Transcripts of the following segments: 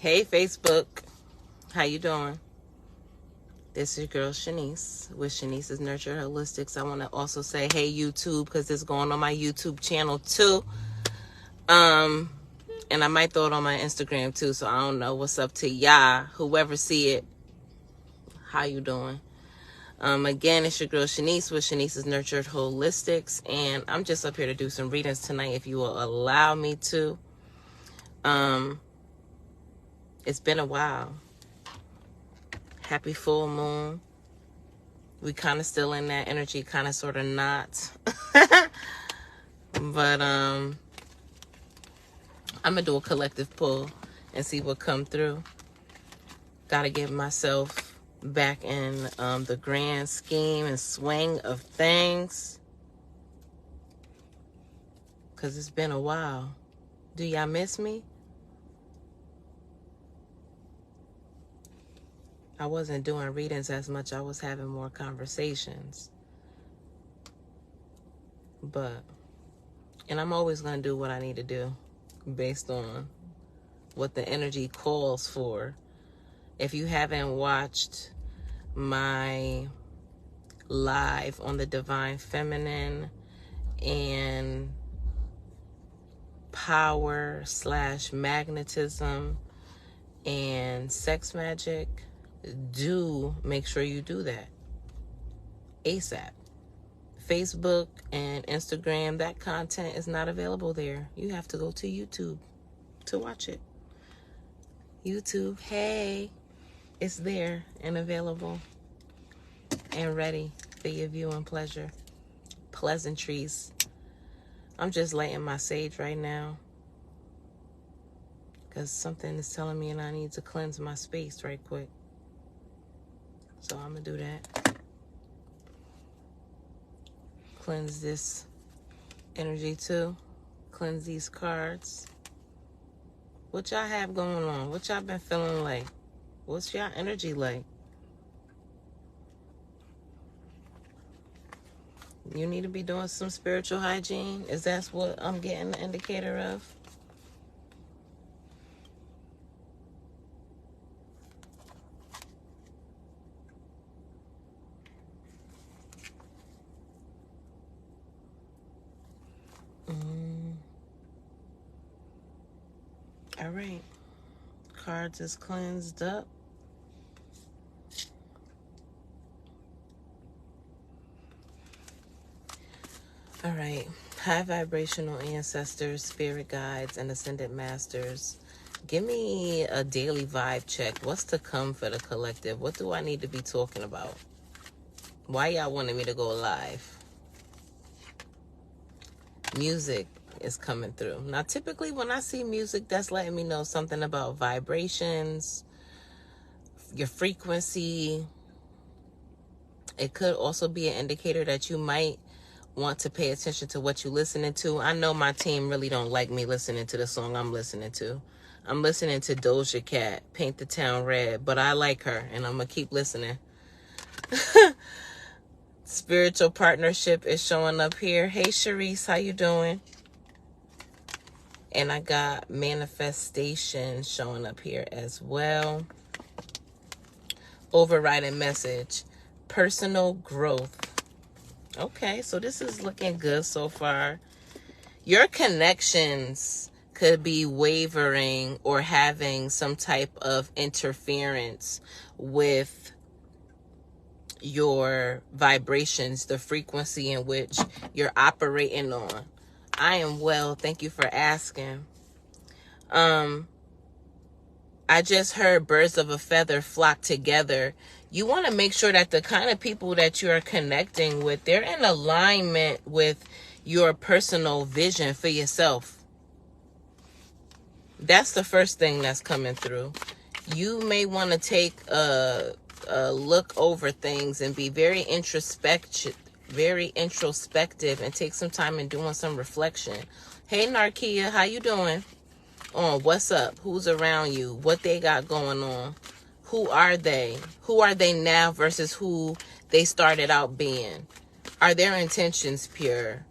Hey Facebook, how you doing? This is your girl Shanice with Shanice's Nurture Holistics. I want to also say hey YouTube, because it's going on my YouTube channel too. And I might throw it on my Instagram too, so I don't know what's up to y'all. Whoever see it, how you doing? Again, it's your girl Shanice with Shanice's Nurtured Holistics, and I'm just up here to do some readings tonight if you will allow me to. It's been a while. Happy full moon. We kind of still in that energy, kind of sort of not. But I'm gonna do a collective pull and see what come through. Gotta get myself back in the grand scheme and swing of things, because it's been a while. Do y'all miss me? I wasn't doing readings as much. I was having more conversations. And I'm always going to do what I need to do based on what the energy calls for. If you haven't watched my live on the Divine Feminine and power / magnetism and sex magic, do make sure you do that ASAP. Facebook and Instagram, that content is not available there. You have to go to YouTube to watch it. YouTube, hey, it's there and available and ready for your viewing pleasure. Pleasantries. I'm just lighting my sage right now because something is telling me and I need to cleanse my space right quick. So I'm going to do that. Cleanse this energy too. Cleanse these cards. What y'all have going on? What y'all been feeling like? What's y'all energy like? You need to be doing some spiritual hygiene. Is that what I'm getting the indicator of? All right. Cards is cleansed up. All right. High vibrational ancestors, spirit guides, and ascended masters. Give me a daily vibe check. What's to come for the collective? What do I need to be talking about? Why y'all wanted me to go live? Music is coming through. Now, typically when I see music, that's letting me know something about vibrations, your frequency. It could also be an indicator that you might want to pay attention to what you're listening to. I know my team really don't like me listening to the song I'm listening to. I'm listening to Doja Cat, Paint the Town Red, but I like her and I'm going to keep listening. Spiritual partnership is showing up here. Hey, Sharice, how you doing? And I got manifestation showing up here as well. Overriding message, personal growth. Okay, so this is looking good so far. Your connections could be wavering or having some type of interference with your vibrations, the frequency in which you're operating on. I am well. Thank you for asking. I just heard birds of a feather flock together. You want to make sure that the kind of people that you are connecting with, they're in alignment with your personal vision for yourself. That's the first thing that's coming through. You may want to take a look over things and be very introspective and take some time and doing some reflection. Hey, Narkia, how you doing? What's up? Who's around you? What they got going on? Who are they? Who are they now versus who they started out being? Are their intentions pure?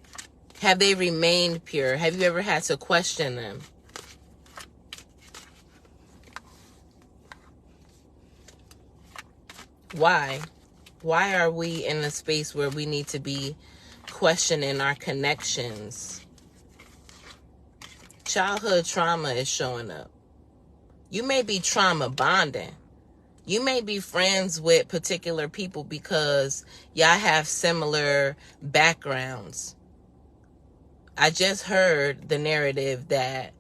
Have they remained pure? Have you ever had to question them? Why? Why are we in a space where we need to be questioning our connections? Childhood trauma is showing up. You may be trauma bonding. You may be friends with particular people because y'all have similar backgrounds. I just heard the narrative that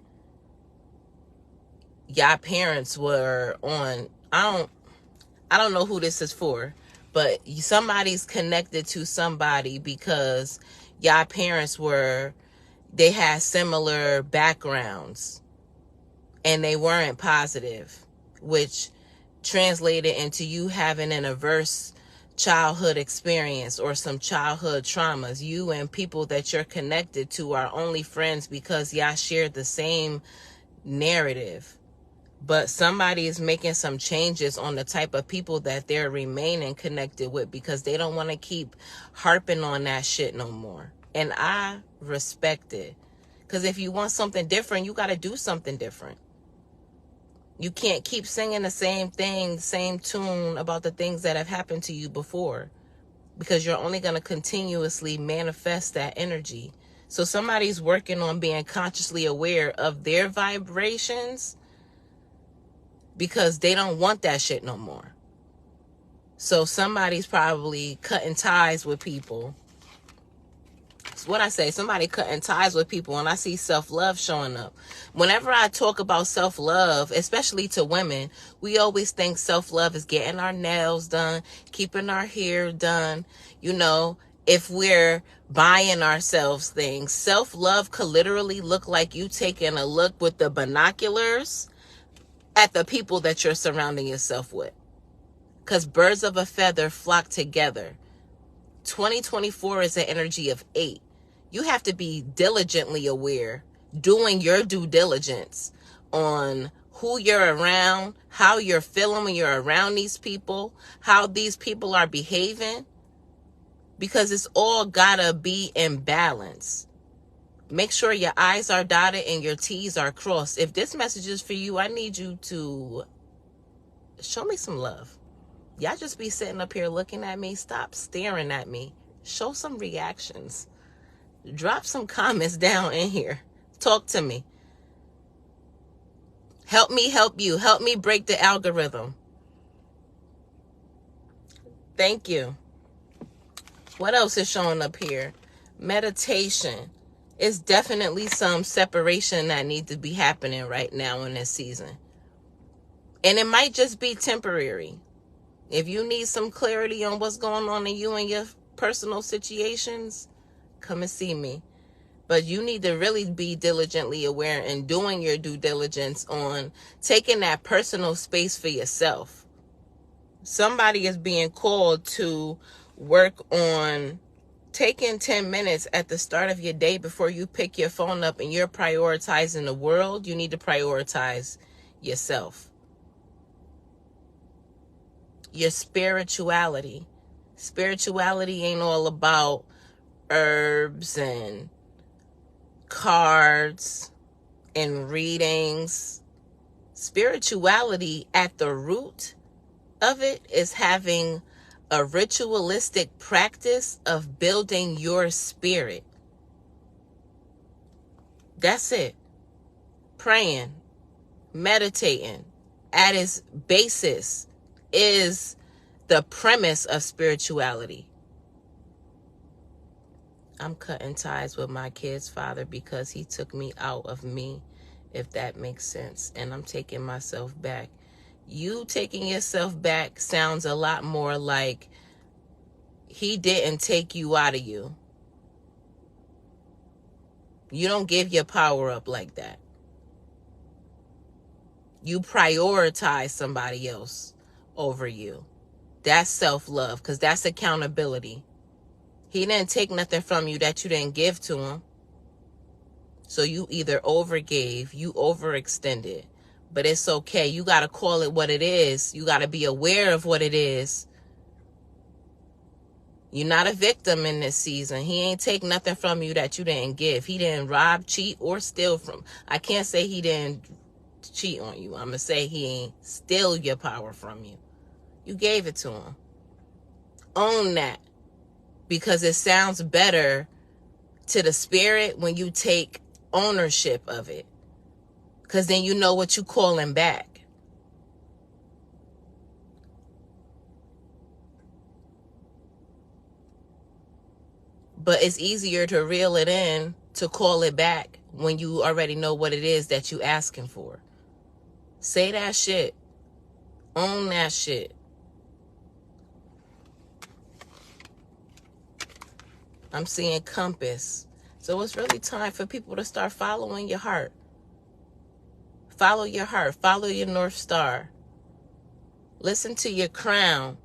y'all parents were on, I don't know who this is for, but somebody's connected to somebody because y'all parents they had similar backgrounds and they weren't positive, which translated into you having an adverse childhood experience or some childhood traumas. You and people that you're connected to are only friends because y'all shared the same narrative. But somebody is making some changes on the type of people that they're remaining connected with because they don't want to keep harping on that shit no more. And I respect it. Because if you want something different, you got to do something different. You can't keep singing the same thing, same tune about the things that have happened to you before, because you're only going to continuously manifest that energy. So somebody's working on being consciously aware of their vibrations because they don't want that shit no more. So somebody's probably cutting ties with people. It's what I say, somebody cutting ties with people, and I see self-love showing up. Whenever I talk about self-love, especially to women, we always think self-love is getting our nails done, keeping our hair done. You know, if we're buying ourselves things, self-love could literally look like you taking a look with the binoculars at the people that you're surrounding yourself with. Because birds of a feather flock together. 2024 is an energy of 8. You have to be diligently aware, doing your due diligence on who you're around, how you're feeling when you're around these people, how these people are behaving, because it's all gotta be in balance. Make sure your I's are dotted and your T's are crossed. If this message is for you, I need you to show me some love. Y'all just be sitting up here looking at me. Stop staring at me. Show some reactions. Drop some comments down in here. Talk to me. Help me help you. Help me break the algorithm. Thank you. What else is showing up here? Meditation. It's definitely some separation that needs to be happening right now in this season. And it might just be temporary. If you need some clarity on what's going on in you and your personal situations, come and see me. But you need to really be diligently aware and doing your due diligence on taking that personal space for yourself. Somebody is being called to work on taking 10 minutes at the start of your day before you pick your phone up and you're prioritizing the world. You need to prioritize yourself. Your spirituality. Spirituality ain't all about herbs and cards and readings. Spirituality at the root of it is having a ritualistic practice of building your spirit. That's it. Praying, meditating at its basis is the premise of spirituality. I'm cutting ties with my kid's father because he took me out of me, if that makes sense. And I'm taking myself back. You taking yourself back sounds a lot more like he didn't take you out of you. You don't give your power up like that. You prioritize somebody else over you. That's self-love, because that's accountability. He didn't take nothing from you that you didn't give to him. So you either overgave, you overextended. But it's okay. You got to call it what it is. You got to be aware of what it is. You're not a victim in this season. He ain't take nothing from you that you didn't give. He didn't rob, cheat, or steal from. I can't say he didn't cheat on you. I'm going to say he ain't steal your power from you. You gave it to him. Own that, because it sounds better to the spirit when you take ownership of it, because then you know what you calling back. But it's easier to reel it in, to call it back, when you already know what it is that you asking for. Say that shit. Own that shit. I'm seeing compass. So it's really time for people to start following your heart. Follow your heart. Follow your North Star. Listen to your crown.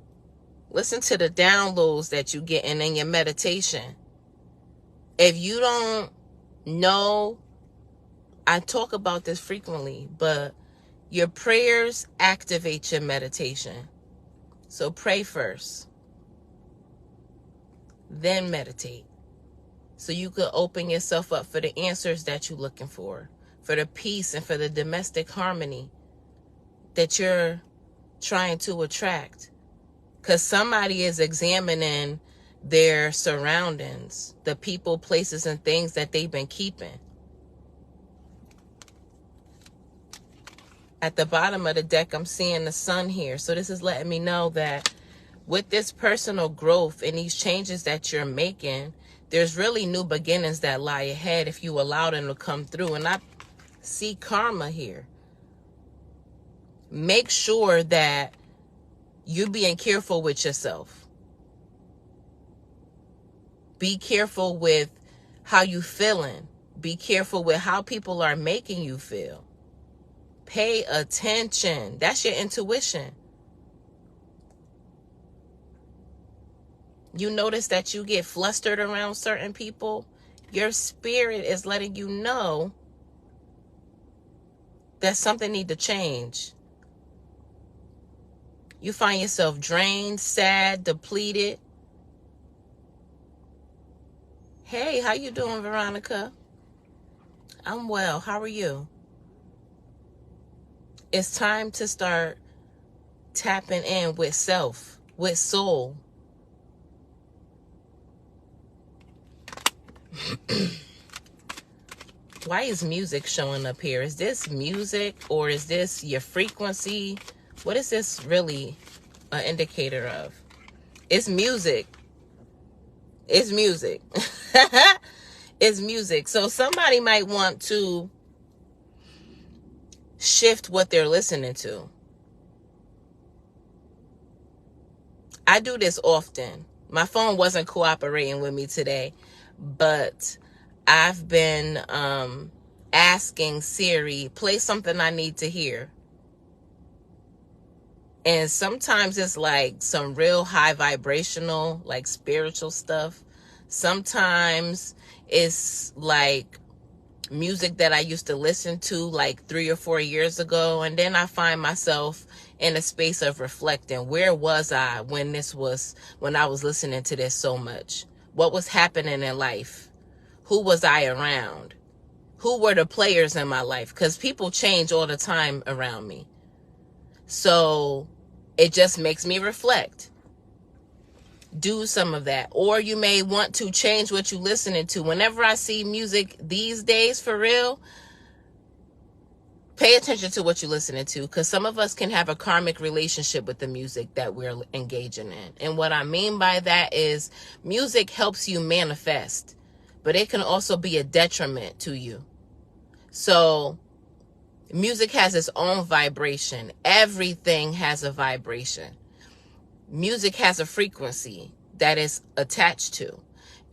Listen to the downloads that you get in your meditation. If you don't know, I talk about this frequently, but your prayers activate your meditation. So pray first, then meditate. So you could open yourself up for the answers that you're looking for the peace and for the domestic harmony that you're trying to attract. Because somebody is examining their surroundings, the people, places, and things that they've been keeping. At the bottom of the deck, I'm seeing the sun here. So this is letting me know that with this personal growth and these changes that you're making, there's really new beginnings that lie ahead if you allow them to come through. And I see karma here. Make sure that you're being careful with yourself. Be careful with how you feeling. Be careful with how people are making you feel. Pay attention. That's your intuition. You notice that you get flustered around certain people. Your spirit is letting you know that something needs to change. You find yourself drained, sad, depleted. Hey, how you doing, Veronica? I'm well. How are you? It's time to start tapping in with self, with soul. Why is music showing up here? Is this music or is this your frequency? What is this really an indicator of? It's music. It's music. It's music. So somebody might want to shift what they're listening to. I do this often. My phone wasn't cooperating with me today, but I've been asking Siri, play something I need to hear. And sometimes it's like some real high vibrational, like spiritual stuff. Sometimes it's like music that I used to listen to like 3 or 4 years ago. And then I find myself in a space of reflecting. Where was I when I was listening to this so much? What was happening in life? Who was I around? Who were the players in my life? Because people change all the time around me. So it just makes me reflect. Do some of that. Or you may want to change what you're listening to. Whenever I see music these days, for real, pay attention to what you're listening to, because some of us can have a karmic relationship with the music that we're engaging in. And what I mean by that is music helps you manifest, but it can also be a detriment to you. So music has its own vibration. Everything has a vibration. Music has a frequency that is attached to.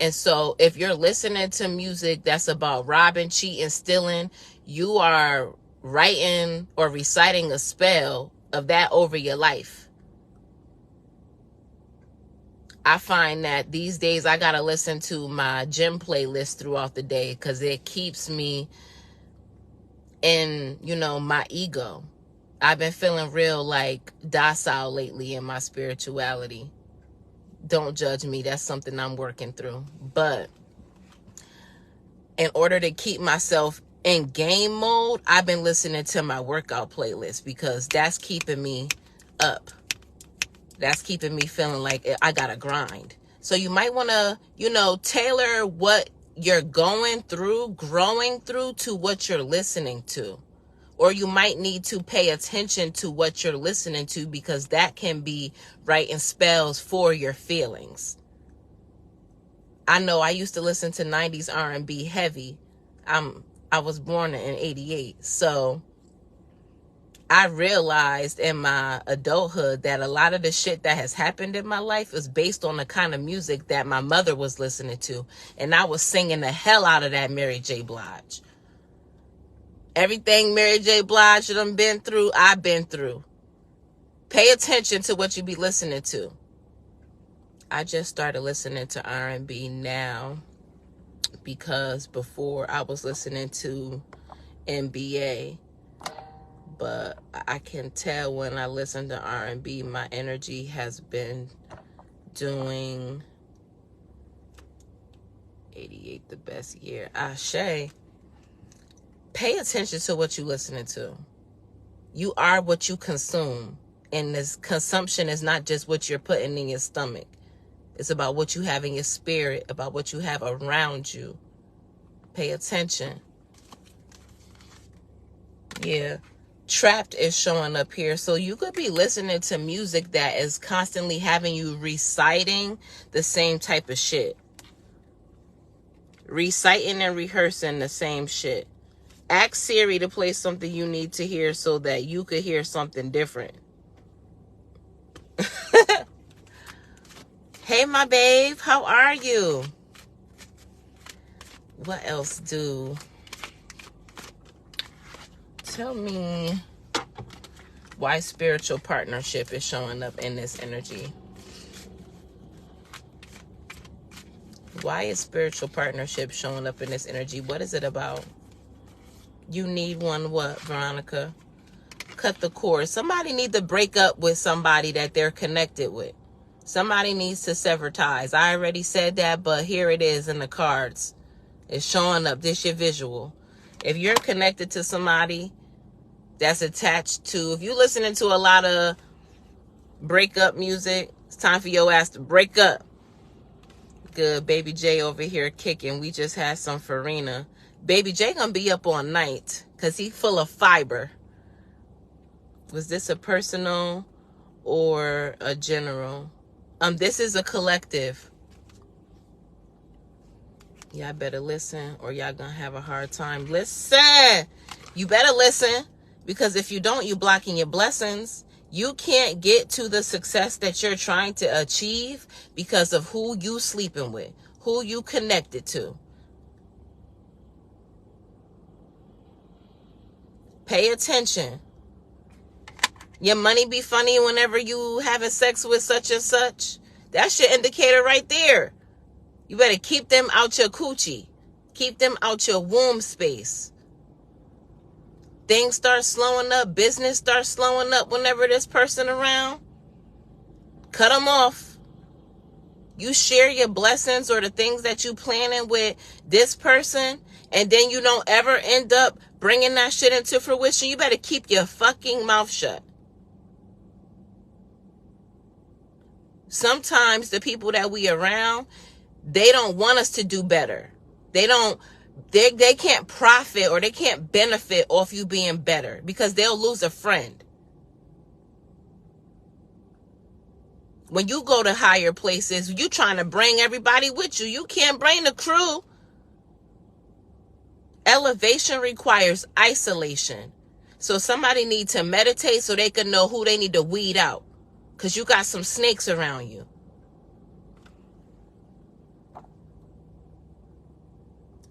And so if you're listening to music that's about robbing, cheating, stealing, you are writing or reciting a spell of that over your life. I find that these days I got to listen to my gym playlist throughout the day because it keeps me in, my ego. I've been feeling real like docile lately in my spirituality. Don't judge me. That's something I'm working through. But in order to keep myself in game mode, I've been listening to my workout playlist because that's keeping me up. That's keeping me feeling like I gotta grind. So you might want to, tailor what you're going through, growing through, to what you're listening to. Or you might need to pay attention to what you're listening to, because that can be writing spells for your feelings. I know I used to listen to 90s R&B heavy. I was born in 88. So I realized in my adulthood that a lot of the shit that has happened in my life is based on the kind of music that my mother was listening to. And I was singing the hell out of that Mary J. Blige. Everything Mary J. Blige done been through, I've been through. Pay attention to what you be listening to. I just started listening to R&B now, because before I was listening to NBA. But I can tell when I listen to R&B, my energy has been doing 88 the best year. Ashe. Pay attention to what you're listening to. You are what you consume. And this consumption is not just what you're putting in your stomach. It's about what you have in your spirit, about what you have around you. Pay attention. Yeah. Trapped is showing up here. So you could be listening to music that is constantly having you reciting the same type of shit. Reciting and rehearsing the same shit. Ask Siri to play something you need to hear so that you could hear something different. Hey, my babe, how are you? What else tell me why spiritual partnership is showing up in this energy. Why is spiritual partnership showing up in this energy? What is it about? You need one what, Veronica? Cut the cord. Somebody needs to break up with somebody that they're connected with. Somebody needs to sever ties. I already said that, but here it is in the cards. It's showing up. This your visual. If you're connected to somebody that's attached to, if you're listening to a lot of breakup music, it's time for your ass to break up. Good. Baby J over here kicking. We just had some Farina. Baby J gonna be up all night because he full of fiber. Was this a personal or a general? This is a collective. Y'all better listen or y'all gonna have a hard time. Listen. You better listen, because if you don't, you blocking your blessings. You can't get to the success that you're trying to achieve because of who you sleeping with, who you connected to. Pay attention. Your money be funny whenever you having sex with such and such. That's your indicator right there. You better keep them out your coochie. Keep them out your womb space. Things start slowing up. Business starts slowing up whenever this person around. Cut them off. You share your blessings or the things that you planning with this person, and then you don't ever end up bringing that shit into fruition. You better keep your fucking mouth shut. Sometimes the people that we around, they don't want us to do better. They can't profit or they can't benefit off you being better, because they'll lose a friend. When you go to higher places, you trying to bring everybody with you. You can't bring the crew. Elevation requires isolation. So somebody needs to meditate so they can know who they need to weed out, because you got some snakes around you.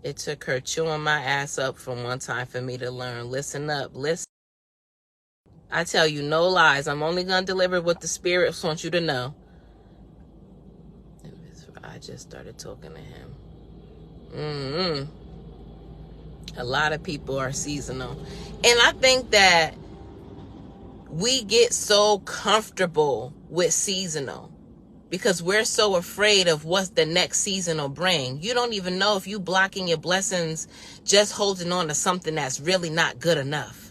It took her chewing my ass up from one time for me to learn. Listen up. Listen. I tell you no lies. I'm only going to deliver what the spirits want you to know. I just started talking to him. A lot of people are seasonal. And I think that we get so comfortable with seasonal because we're so afraid of what the next season will bring. You don't even know if you blocking your blessings just holding on to something that's really not good enough.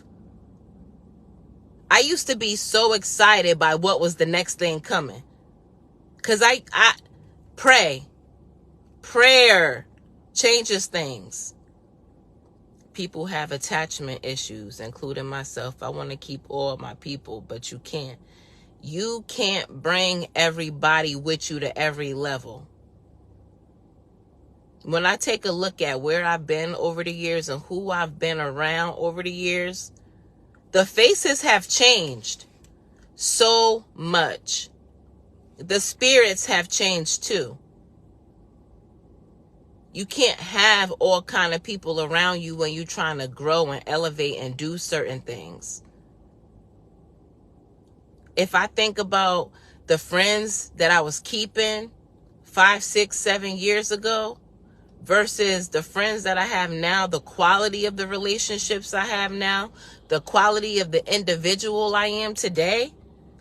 I used to be so excited by what was the next thing coming. Because I pray. Prayer changes things. People have attachment issues, including myself. I want to keep all my people, but you can't. You can't bring everybody with you to every level. When I take a look at where I've been over the years and who I've been around over the years, the faces have changed so much. The spirits have changed too. You can't have all kind of people around you when you're trying to grow and elevate and do certain things. If I think about the friends that I was keeping 5, 6, 7 years ago versus the friends that I have now, the quality of the relationships I have now, the quality of the individual I am today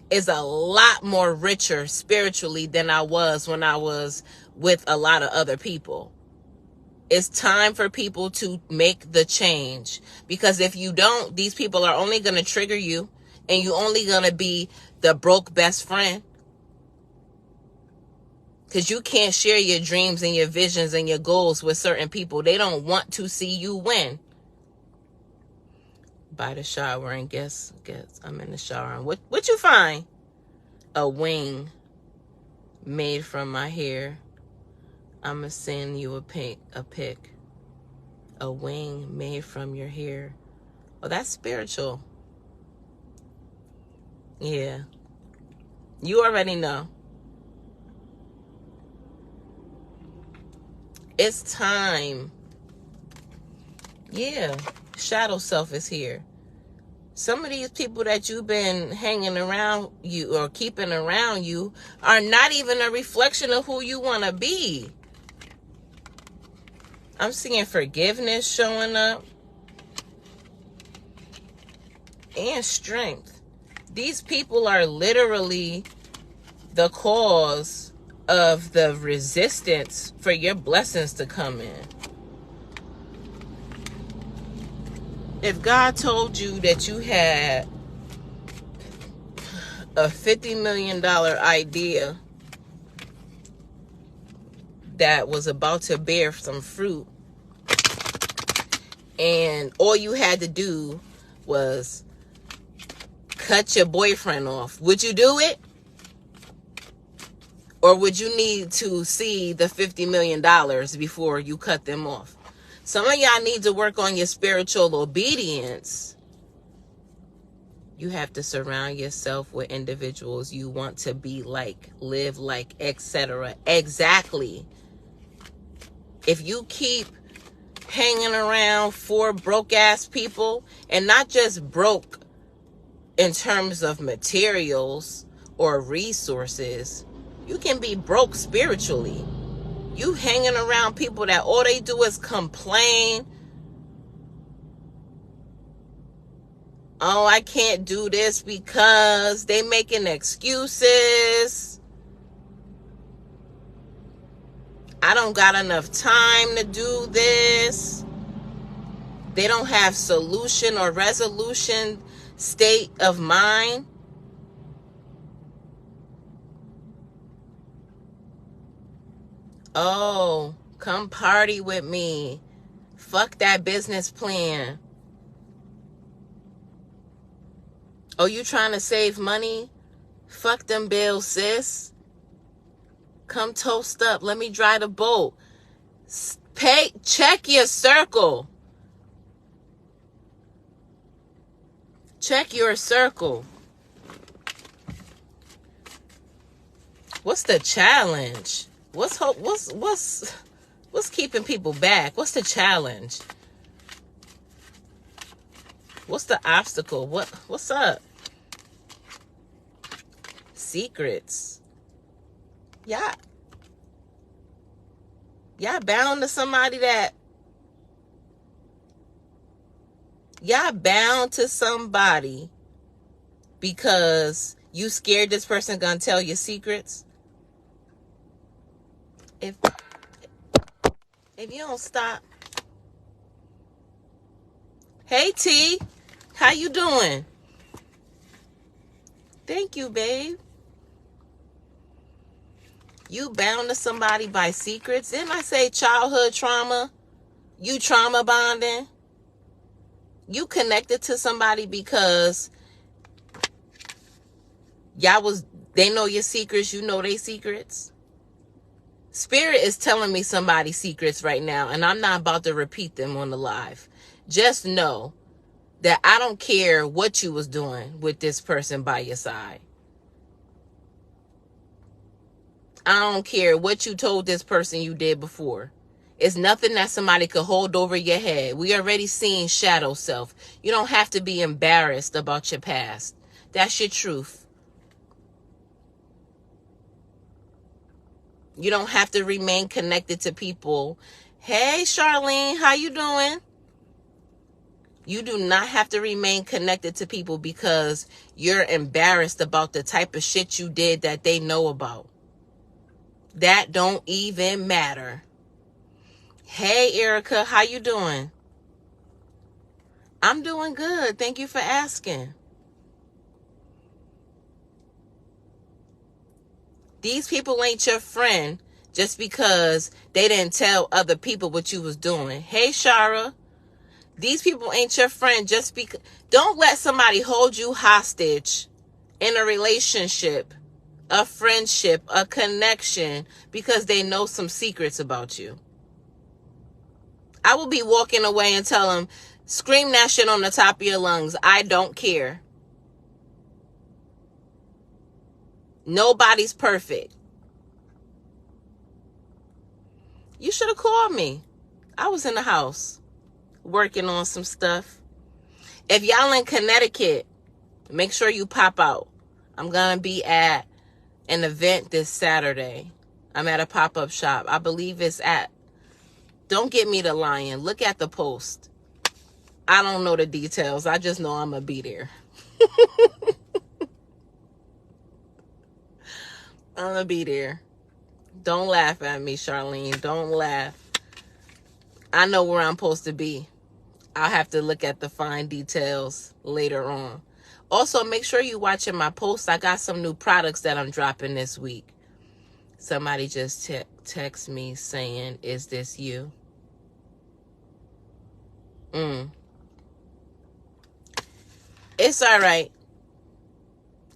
is a lot more richer spiritually than I was when I was with a lot of other people. It's time for people to make the change, because if you don't, these people are only going to trigger you, and you're only going to be the broke best friend, because you can't share your dreams and your visions and your goals with certain people. They don't want to see you win. By the shower and guess I'm in the shower. And what you find? A wing made from my hair. I'ma send you a pic. A wing made from your hair. Oh, that's spiritual. Yeah. You already know. It's time. Yeah. Shadow self is here. Some of these people that you've been hanging around you or keeping around you are not even a reflection of who you want to be. I'm seeing forgiveness showing up and strength. These people are literally the cause of the resistance for your blessings to come in. If God told you that you had a $50 million idea that was about to bear some fruit, and all you had to do was cut your boyfriend off, would you do it? Or would you need to see the $50 million before you cut them off? Some of y'all need to work on your spiritual obedience. You have to surround yourself with individuals you want to be like, live like, etc. Exactly. If you keep hanging around for broke ass people, and not just broke in terms of materials or resources, you can be broke spiritually. You hanging around people that all they do is complain. Oh, I can't do this because they making excuses. I don't got enough time to do this. They don't have solution or resolution state of mind. Oh, come party with me. Fuck that business plan. Oh, you trying to save money? Fuck them bills, sis. Come toast up. Let me dry the boat. Check your circle. Check your circle. What's the challenge? What's keeping people back? What's the challenge? What's the obstacle? What's up? Secrets. Y'all bound to somebody that y'all bound to somebody because you scared this person gonna tell your secrets. If you don't stop. Hey T, how you doing? Thank you, babe. You bound to somebody by secrets. Didn't I say childhood trauma? You trauma bonding. You connected to somebody because they know your secrets, you know their secrets. Spirit is telling me somebody's secrets right now, and I'm not about to repeat them on the live. Just know that I don't care what you was doing with this person by your side. I don't care what you told this person you did before. It's nothing that somebody could hold over your head. We already seen shadow self. You don't have to be embarrassed about your past. That's your truth. You don't have to remain connected to people. Hey, Charlene, how you doing? You do not have to remain connected to people because you're embarrassed about the type of shit you did that they know about. That don't even matter. Hey, Erica, how you doing? I'm doing good. Thank you for asking. These people ain't your friend just because they didn't tell other people what you was doing. Hey, Shara. These people ain't your friend just because... Don't let somebody hold you hostage in a relationship, a friendship, a connection, because they know some secrets about you. I will be walking away and tell them, scream that shit on the top of your lungs. I don't care. Nobody's perfect. You should have called me. I was in the house working on some stuff. If y'all in Connecticut, make sure you pop out. I'm going to be at an event this Saturday. I'm at a pop-up shop. I believe it's at... Don't get me to lying. Look at the post. I don't know the details. I just know I'm going to be there. I'm going to be there. Don't laugh at me, Charlene. Don't laugh. I know where I'm supposed to be. I'll have to look at the fine details later on. Also, make sure you're watching my posts. I got some new products that I'm dropping this week. Somebody just text me saying, is this you? It's all right.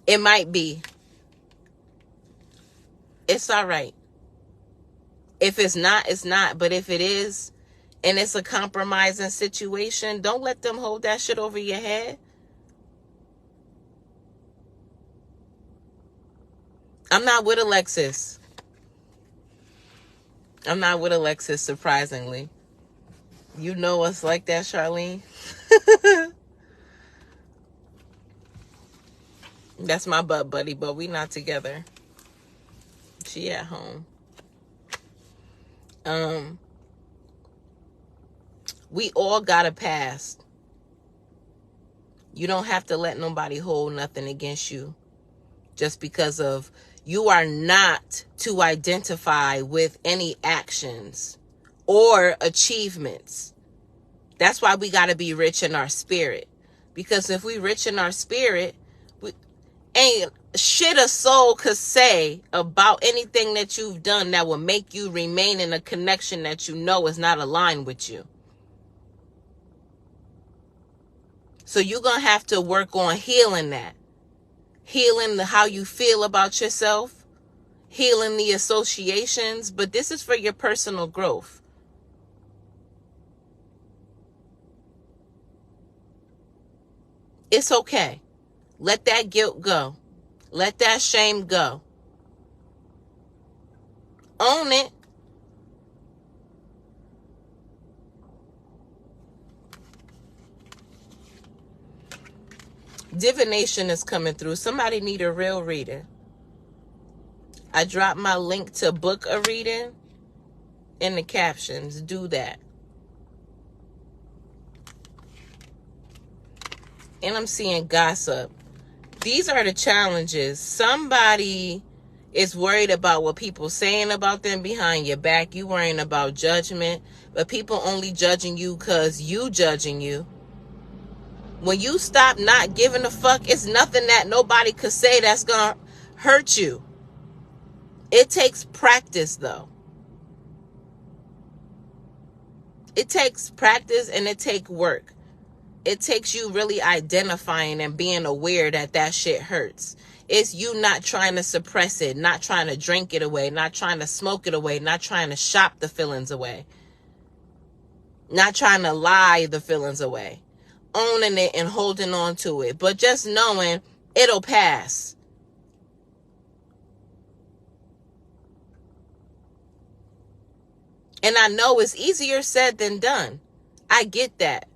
It might be. It's all right. If it's not, it's not. But if it is, and it's a compromising situation, don't let them hold that shit over your head. I'm not with Alexis. I'm not with Alexis, surprisingly. You know us like that, Charlene. That's my butt buddy, but we not together. She at home. We all got a past. You don't have to let nobody hold nothing against you just because of you are not to identify with any actions or achievements. That's why we got to be rich in our spirit. Because if we rich in our spirit, we ain't shit a soul could say about anything that you've done that will make you remain in a connection that you know is not aligned with you. So you're going to have to work on healing that. Healing how you feel about yourself. Healing the associations. But this is for your personal growth. It's okay. Let that guilt go. Let that shame go. Own it. Divination is coming through. Somebody need a real reading. I dropped my link to book a reading in the captions. Do that. And I'm seeing gossip. These are the challenges. Somebody is worried about what people saying about them behind your back. You worrying about judgment. But people only judging you because you judging you. When you stop not giving a fuck, it's nothing that nobody could say that's gonna hurt you. It takes practice, though. It takes practice and it takes work. It takes you really identifying and being aware that that shit hurts. It's you not trying to suppress it, not trying to drink it away, not trying to smoke it away, not trying to shop the feelings away, not trying to lie the feelings away, owning it and holding on to it, but just knowing it'll pass. And I know it's easier said than done. I get that.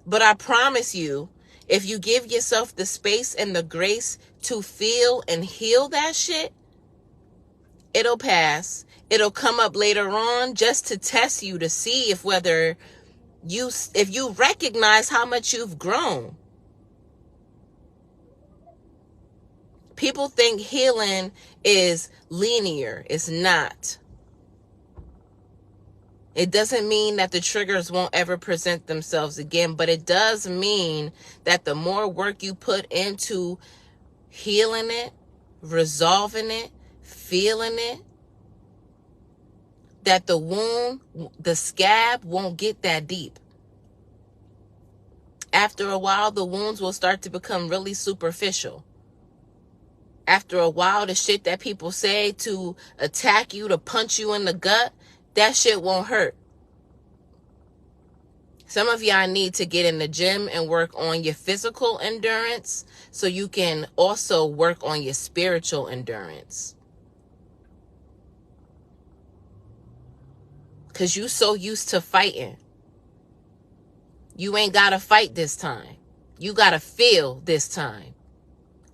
But I promise you, if you give yourself the space and the grace to feel and heal that shit, it'll pass. It'll come up later on just to test you to see if you recognize how much you've grown. People think healing is linear. It's not. It doesn't mean that the triggers won't ever present themselves again, but it does mean that the more work you put into healing it, resolving it, feeling it, that the wound, the scab won't get that deep. After a while, the wounds will start to become really superficial. After a while, the shit that people say to attack you, to punch you in the gut, that shit won't hurt. Some of y'all need to get in the gym and work on your physical endurance so you can also work on your spiritual endurance. Because you so used to fighting. You ain't got to fight this time. You got to feel this time.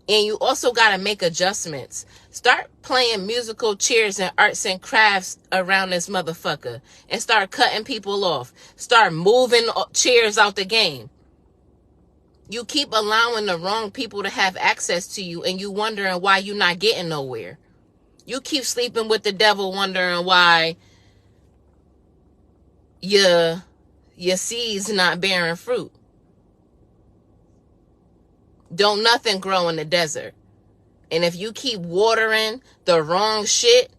And you also got to make adjustments. Start playing musical chairs and arts and crafts around this motherfucker. And start cutting people off. Start moving chairs out the game. You keep allowing the wrong people to have access to you. And you wondering why you're not getting nowhere. You keep sleeping with the devil wondering why your seed's not bearing fruit. Don't nothing grow in the desert. And if you keep watering the wrong shit,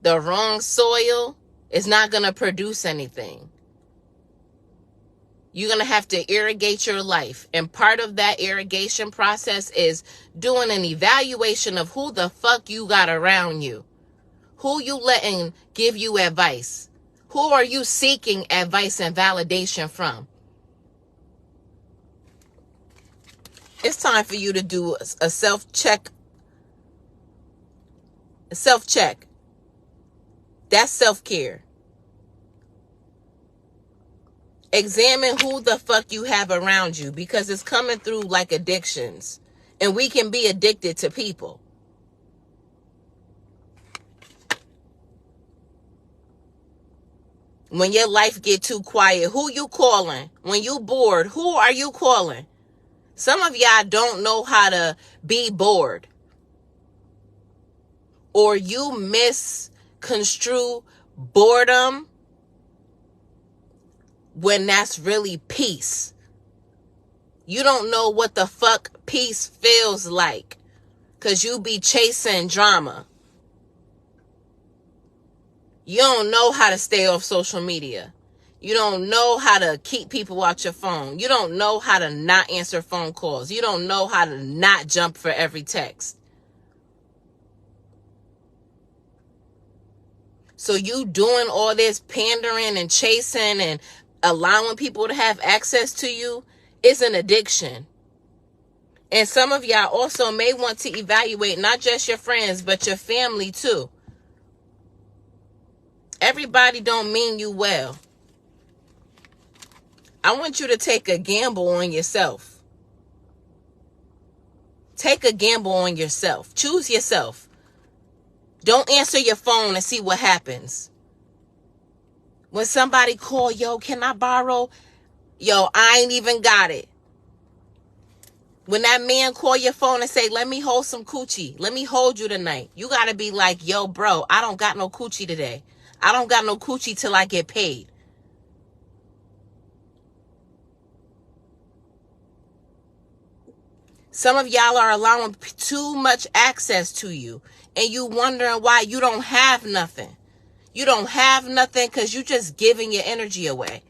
the wrong soil, it's not going to produce anything. You're going to have to irrigate your life. And part of that irrigation process is doing an evaluation of who the fuck you got around you. Who you letting give you advice. Who are you seeking advice and validation from? It's time for you to do a self-check. Self-check. That's self-care. Examine who the fuck you have around you, because it's coming through like addictions. And we can be addicted to people. When your life get too quiet, who you calling? When you bored, who are you calling? Some of y'all don't know how to be bored. Or you misconstrue boredom when that's really peace. You don't know what the fuck peace feels like. Because you be chasing drama. You don't know how to stay off social media. You don't know how to keep people out your phone. You don't know how to not answer phone calls. You don't know how to not jump for every text. So you doing all this pandering and chasing and allowing people to have access to you is an addiction. And some of y'all also may want to evaluate not just your friends, but your family too. Everybody don't mean you well. I want you to take a gamble on yourself. Take a gamble on yourself. Choose yourself. Don't answer your phone and see what happens. When somebody call, yo, can I borrow? Yo, I ain't even got it. When that man call your phone and say, let me hold some coochie. Let me hold you tonight. You got to be like, yo, bro, I don't got no coochie today. I don't got no coochie till I get paid. Some of y'all are allowing too much access to you, and you wondering why you don't have nothing. You don't have nothing because you just giving your energy away.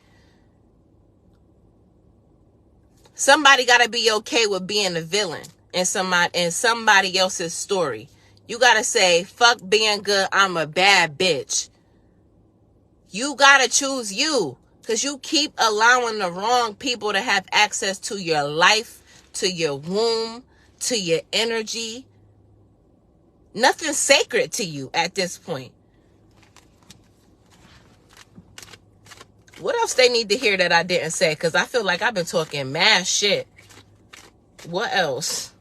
Somebody got to be okay with being a villain in somebody else's story. You got to say, fuck being good, I'm a bad bitch. You got to choose you, because you keep allowing the wrong people to have access to your life, to your womb, to your energy. Nothing's sacred to you at this point. What else they need to hear that I didn't say? Because I feel like I've been talking mad shit. What else?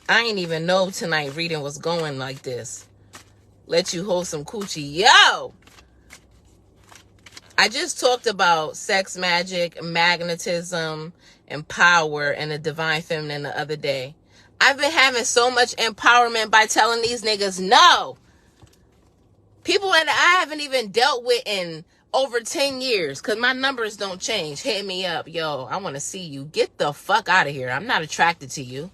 I ain't even know tonight reading was going like this. Let you hold some coochie. Yo! I just talked about sex magic, magnetism, and power and the divine feminine the other day. I've been having so much empowerment by telling these niggas no. People that I haven't even dealt with in over 10 years, because my numbers don't change. Hit me up. Yo, I want to see you. Get the fuck out of here. I'm not attracted to you.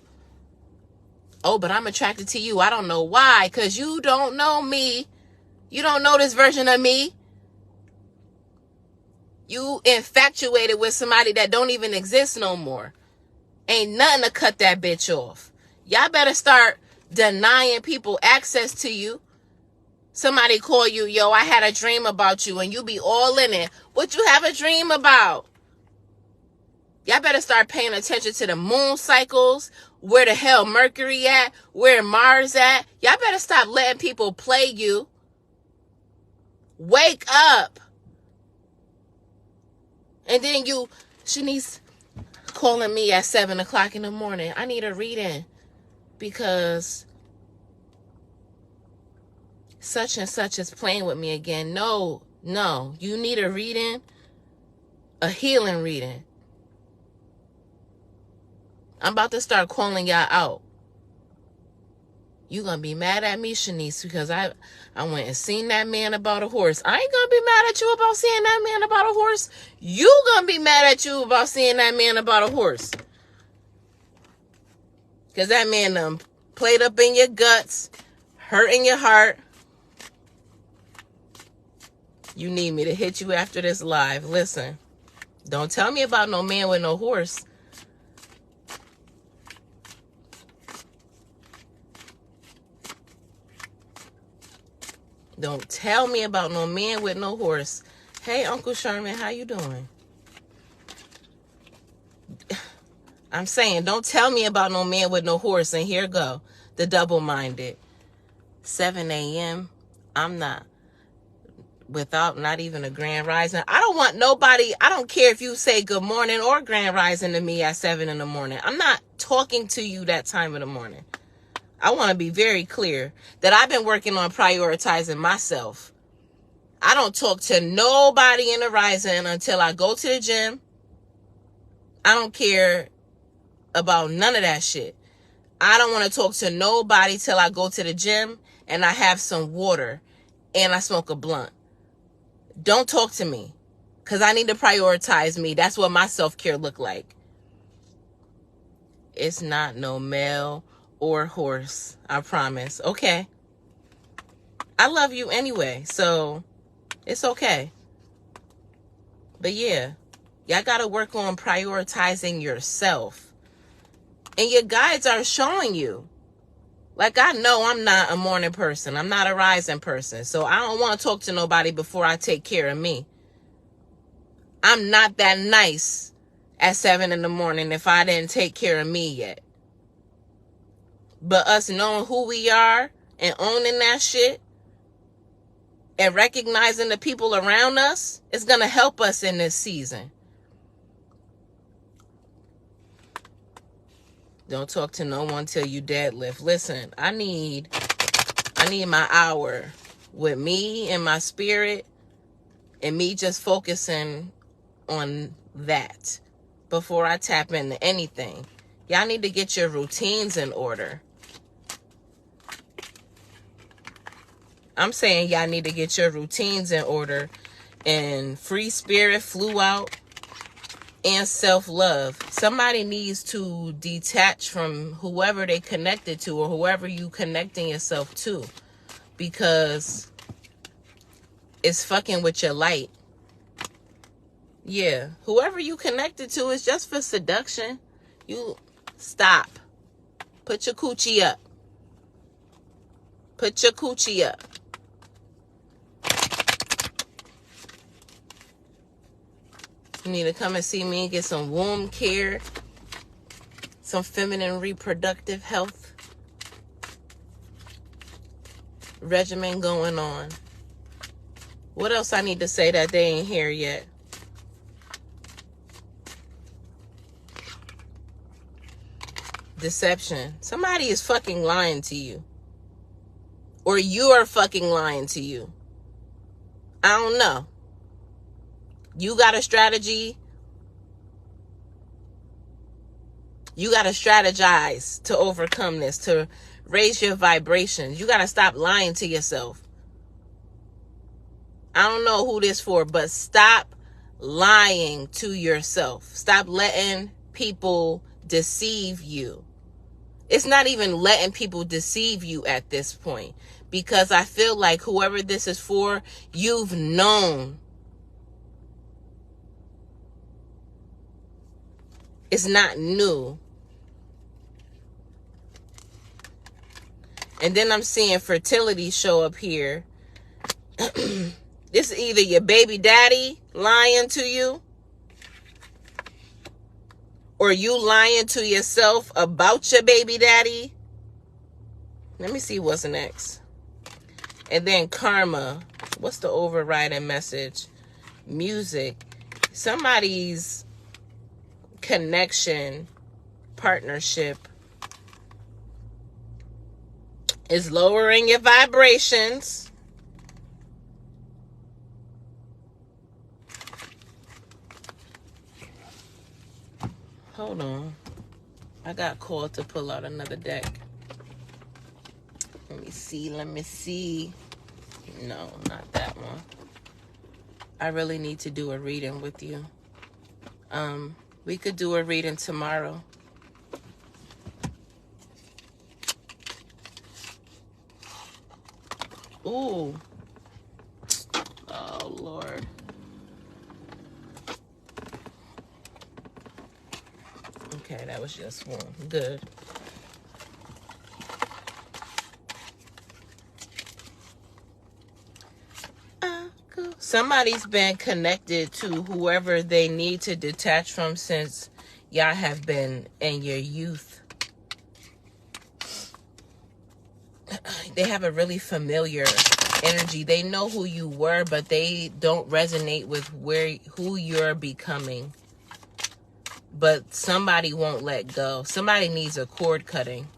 Oh, but I'm attracted to you. I don't know why, because you don't know me. You don't know this version of me. You infatuated with somebody that don't even exist no more. Ain't nothing to cut that bitch off. Y'all better start denying people access to you. Somebody call you, yo, I had a dream about you, and you be all in it. What you have a dream about? Y'all better start paying attention to the moon cycles, where the hell Mercury at, where Mars at. Y'all better stop letting people play you. Wake up. And then Shanice calling me at 7 o'clock in the morning. I need a reading because such and such is playing with me again. No, you need a reading, a healing reading. I'm about to start calling y'all out. You gonna be mad at me, Shanice, because I went and seen that man about a horse. I ain't gonna be mad at you about seeing that man about a horse. You gonna be mad at you about seeing that man about a horse. Because that man played up in your guts, hurt in your heart. You need me to hit you after this live. Listen, don't tell me about no man with no horse. Don't tell me about no man with no horse. Hey, Uncle Sherman, how you doing? I'm saying, don't tell me about no man with no horse. And here go, the double-minded. 7 a.m., I'm not. Without not even a grand rising. I don't want nobody, I don't care if you say good morning or grand rising to me at 7 in the morning. I'm not talking to you that time of the morning. I want to be very clear that I've been working on prioritizing myself. I don't talk to nobody in the rising until I go to the gym. I don't care about none of that shit. I don't want to talk to nobody till I go to the gym and I have some water and I smoke a blunt. Don't talk to me because I need to prioritize me. That's what my self-care look like. It's not no male or horse, I promise. Okay. I love you anyway, so it's okay. But yeah, y'all got to work on prioritizing yourself. And your guides are showing you. Like, I know I'm not a morning person. I'm not a rising person. So I don't want to talk to nobody before I take care of me. I'm not that nice at 7 in the morning if I didn't take care of me yet. But us knowing who we are and owning that shit and recognizing the people around us is going to help us in this season. Don't talk to no one till you deadlift. Listen, I need my hour with me and my spirit and me just focusing on that before I tap into anything. Y'all need to get your routines in order. I'm saying y'all need to get your routines in order. And Free Spirit flew out and self-love. Somebody needs to detach from whoever they connected to or whoever you connecting yourself to, because it's fucking with your light. Yeah, whoever you connected to is just for seduction. You stop. Put your coochie up. Put your coochie up. You need to come and see me and get some womb care, some feminine reproductive health regimen going on. What else I need to say that they ain't here yet? Deception. Somebody is fucking lying to you. Or you are fucking lying to you. I don't know. You got a strategy. You got to strategize to overcome this, to raise your vibrations. You got to stop lying to yourself. I don't know who this for, but stop lying to yourself. Stop letting people deceive you. It's not even letting people deceive you at this point, because I feel like whoever this is for, you've known. It's not new. And then I'm seeing fertility show up here. This is either your baby daddy lying to you, or you lying to yourself about your baby daddy. Let me see what's next. And then karma. What's the overriding message? Music. Somebody's connection, partnership is lowering your vibrations. Hold on. I got called to pull out another deck. Let me see. No, not that one. I really need to do a reading with you. We could do a reading tomorrow. Ooh. Oh, Lord. Okay, that was just one. Good. Somebody's been connected to whoever they need to detach from since y'all have been in your youth. They have a really familiar energy. They know who you were, but they don't resonate with who you're becoming. But somebody won't let go. Somebody needs a cord cutting.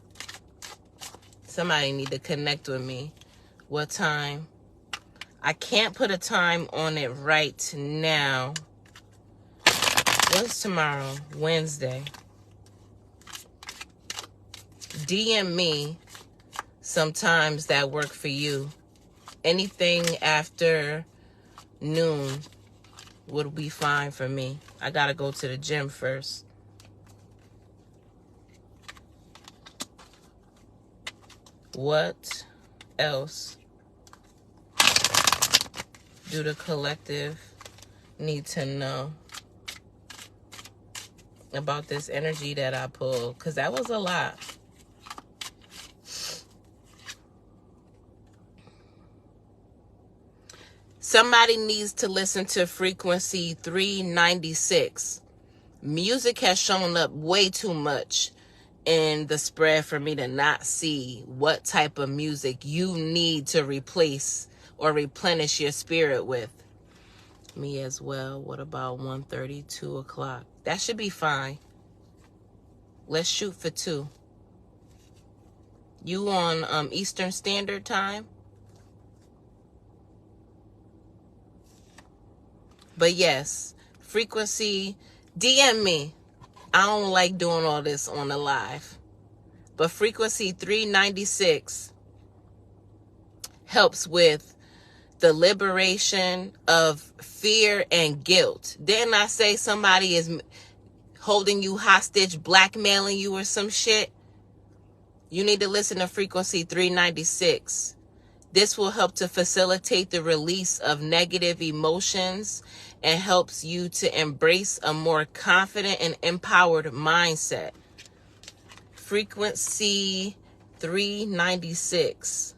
Somebody need to connect with me. What time? I can't put a time on it right now. What's tomorrow? Wednesday. DM me sometimes that work for you. Anything after noon would be fine for me. I gotta go to the gym first. What else do the collective need to know about this energy that I pulled? Because that was a lot. Somebody needs to listen to frequency 396. Music has shown up way too much in the spread for me to not see what type of music you need to replace or replenish your spirit with. Me as well. What about 1:30, 2 o'clock? That should be fine. Let's shoot for 2. You on Eastern Standard Time? But yes, frequency, DM me. I don't like doing all this on the live. But frequency 396 helps with the liberation of fear and guilt. Didn't I say somebody is holding you hostage, blackmailing you or some shit? You need to listen to frequency 396. This will help to facilitate the release of negative emotions and helps you to embrace a more confident and empowered mindset. Frequency 396.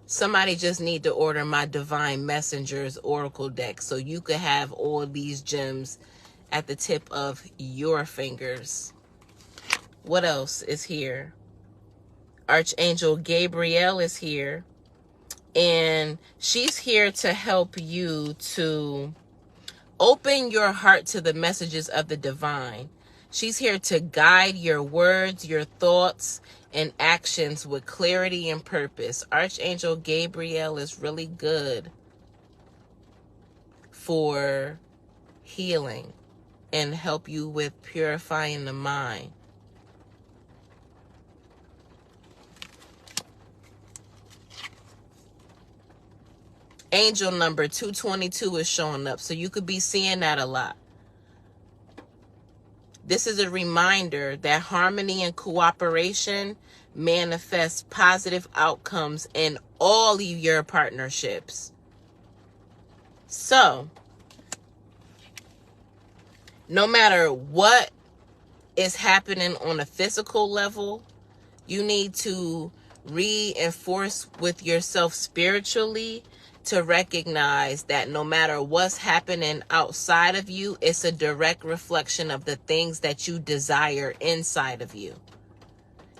Somebody just need to order my Divine Messengers Oracle deck so you could have all these gems at the tip of your fingers. What else is here? Archangel Gabriel is here. And she's here to help you to open your heart to the messages of the divine. She's here to guide your words, your thoughts, and actions with clarity and purpose. Archangel Gabriel is really good for healing and help you with purifying the mind. Angel number 222 is showing up, so you could be seeing that a lot. This is a reminder that harmony and cooperation manifests positive outcomes in all of your partnerships. So, no matter what is happening on a physical level, you need to reinforce with yourself spiritually to recognize that no matter what's happening outside of you, it's a direct reflection of the things that you desire inside of you.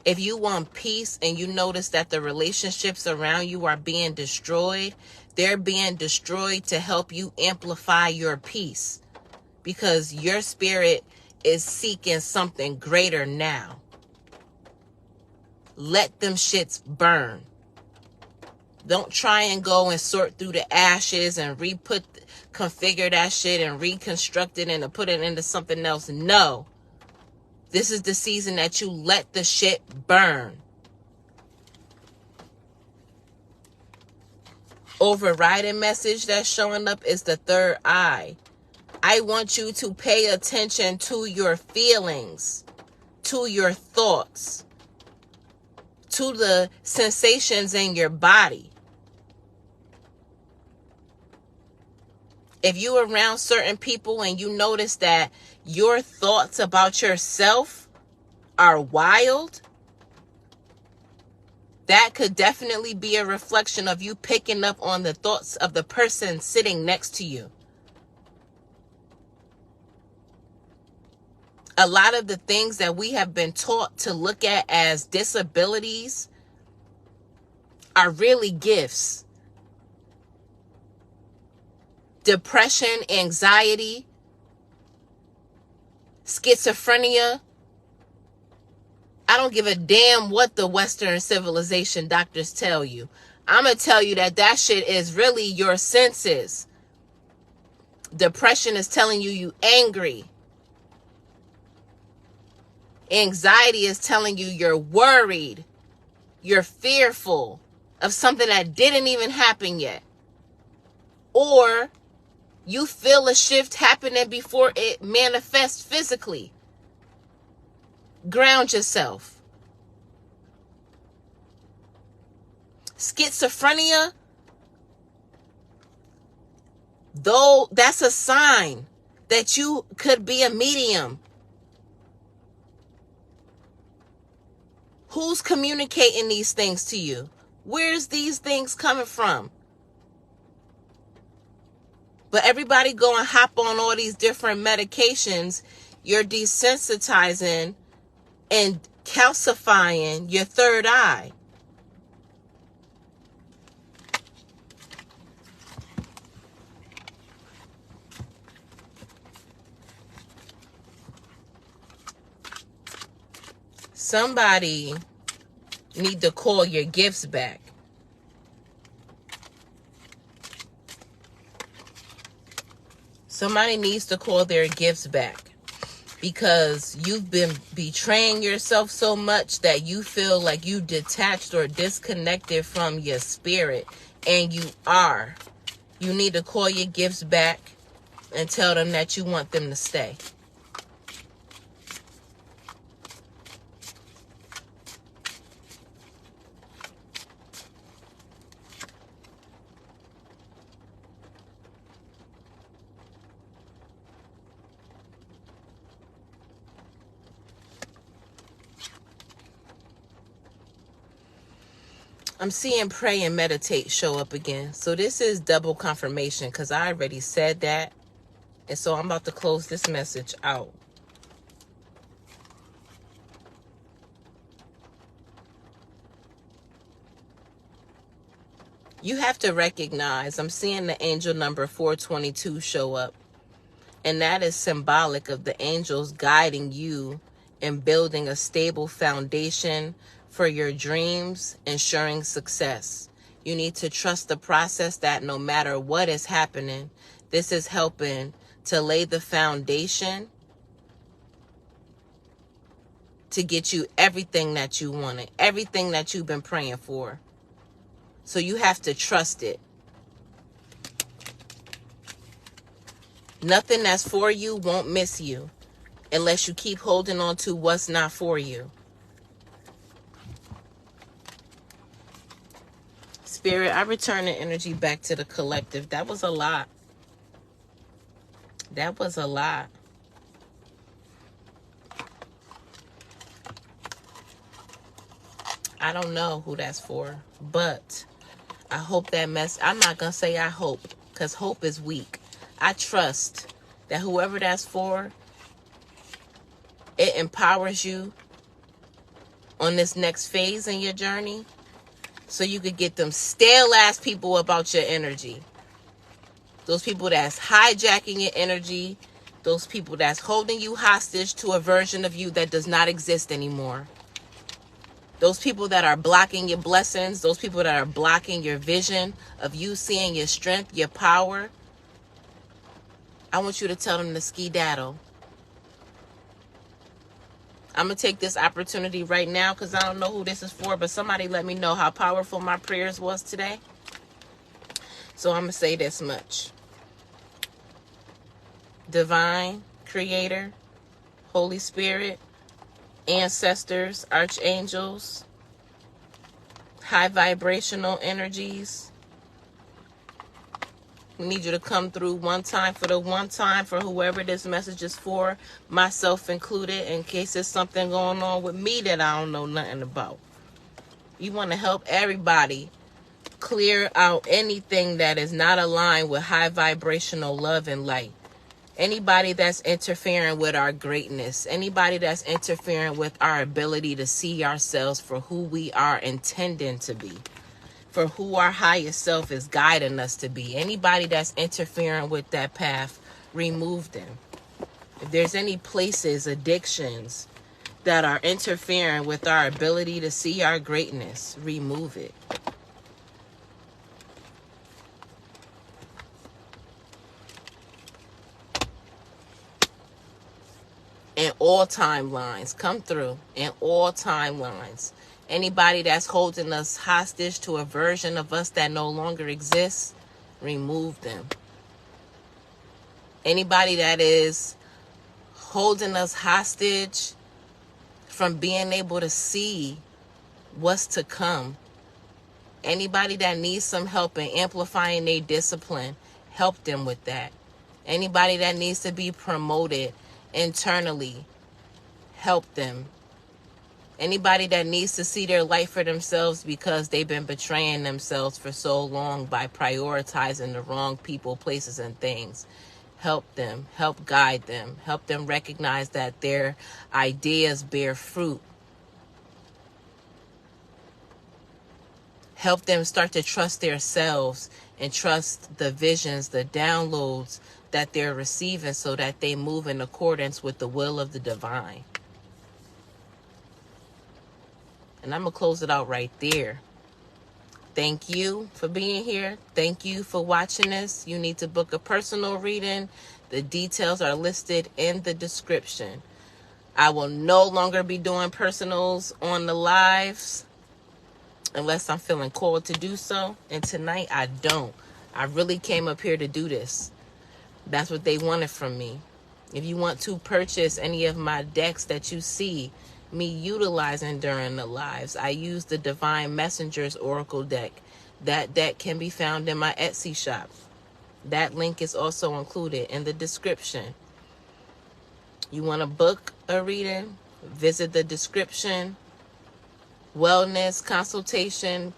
If you want peace and you notice that the relationships around you are being destroyed, they're being destroyed to help you amplify your peace, because your spirit is seeking something greater now. Let them shits burn. Don't try and go and sort through the ashes and configure that shit and reconstruct it and to put it into something else. No. This is the season that you let the shit burn. Overriding message that's showing up is the third eye. I want you to pay attention to your feelings, to your thoughts, to the sensations in your body. If you're around certain people and you notice that your thoughts about yourself are wild, that could definitely be a reflection of you picking up on the thoughts of the person sitting next to you. A lot of the things that we have been taught to look at as disabilities are really gifts. Depression, anxiety, schizophrenia. I don't give a damn what the Western civilization doctors tell you. I'm going to tell you that shit is really your senses. Depression is telling you angry. Anxiety is telling you you're worried. You're fearful of something that didn't even happen yet. Or you feel a shift happening before it manifests physically. Ground yourself. Schizophrenia, though, that's a sign that you could be a medium. Who's communicating these things to you? Where's these things coming from? But everybody go and hop on all these different medications. You're desensitizing and calcifying your third eye. Somebody need to call your gifts back. Somebody needs to call their gifts back. because you've been betraying yourself so much that you feel like you detached or disconnected from your spirit. And you are. You need to call your gifts back and tell them that you want them to stay. I'm seeing pray and meditate show up again. So this is double confirmation because I already said that. And so I'm about to close this message out. You have to recognize, I'm seeing the angel number 422 show up. And that is symbolic of the angels guiding you in building a stable foundation for your dreams, ensuring success. You need to trust the process that no matter what is happening, this is helping to lay the foundation to get you everything that you wanted, everything that you've been praying for. So you have to trust it. Nothing that's for you won't miss you unless you keep holding on to what's not for you. Spirit, I return the energy back to the collective. That was a lot. That was a lot. I don't know who that's for, but I hope that I'm not going to say I hope, because hope is weak. I trust that whoever that's for, it empowers you on this next phase in your journey so you could get them stale ass people about your energy. Those people that's hijacking your energy. Those people that's holding you hostage to a version of you that does not exist anymore. Those people that are blocking your blessings. Those people that are blocking your vision of you seeing your strength, your power. I want you to tell them to skedaddle. I'm going to take this opportunity right now because I don't know who this is for, but somebody let me know how powerful my prayers was today. So I'm going to say this much. Divine, Creator, Holy Spirit, ancestors, archangels, high vibrational energies. We need you to come through one time for whoever this message is for, myself included, in case there's something going on with me that I don't know nothing about. You want to help everybody clear out anything that is not aligned with high vibrational love and light. Anybody that's interfering with our greatness, anybody that's interfering with our ability to see ourselves for who we are intending to be, for who our highest self is guiding us to be. Anybody that's interfering with that path, remove them. If there's any places, addictions that are interfering with our ability to see our greatness, remove it. In all timelines, come through in all timelines. Anybody that's holding us hostage to a version of us that no longer exists, remove them. Anybody that is holding us hostage from being able to see what's to come. Anybody that needs some help in amplifying their discipline, help them with that. Anybody that needs to be promoted internally, help them. Anybody that needs to see their light for themselves because they've been betraying themselves for so long by prioritizing the wrong people, places, and things, help them, help guide them, help them recognize that their ideas bear fruit. Help them start to trust themselves and trust the visions, the downloads that they're receiving so that they move in accordance with the will of the divine. And I'm going to close it out right there. Thank you for being here. Thank you for watching this. You need to book a personal reading. The details are listed in the description. I will no longer be doing personals on the lives unless I'm feeling called to do so. And tonight I don't. I really came up here to do this. That's what they wanted from me. If you want to purchase any of my decks that you see me utilizing during the lives, I use the Divine Messengers Oracle deck. That deck can be found in my Etsy shop. That link is also included in the description. You want to book a reading? Visit the description. Wellness, consultation,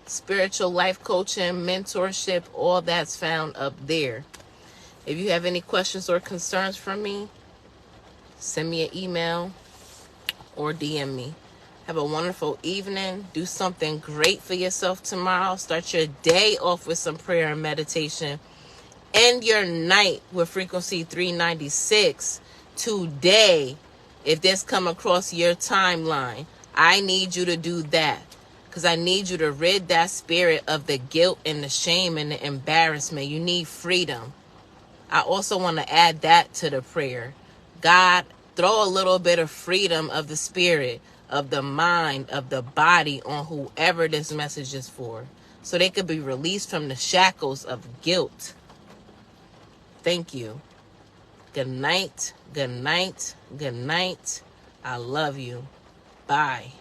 spiritual life coaching, mentorship, all that's found up there. If you have any questions or concerns for me, send me an email or DM me. Have a wonderful evening. Do something great for yourself tomorrow. Start your day off with some prayer and meditation. End your night with frequency 396 today. If this come across your timeline, I need you to do that, because I need you to rid that spirit of the guilt and the shame and the embarrassment. You need freedom. I also want to add that to the prayer. God, throw a little bit of freedom of the spirit, of the mind, of the body on whoever this message is for, so they could be released from the shackles of guilt. Thank you. Good night. Good night. Good night. I love you. Bye.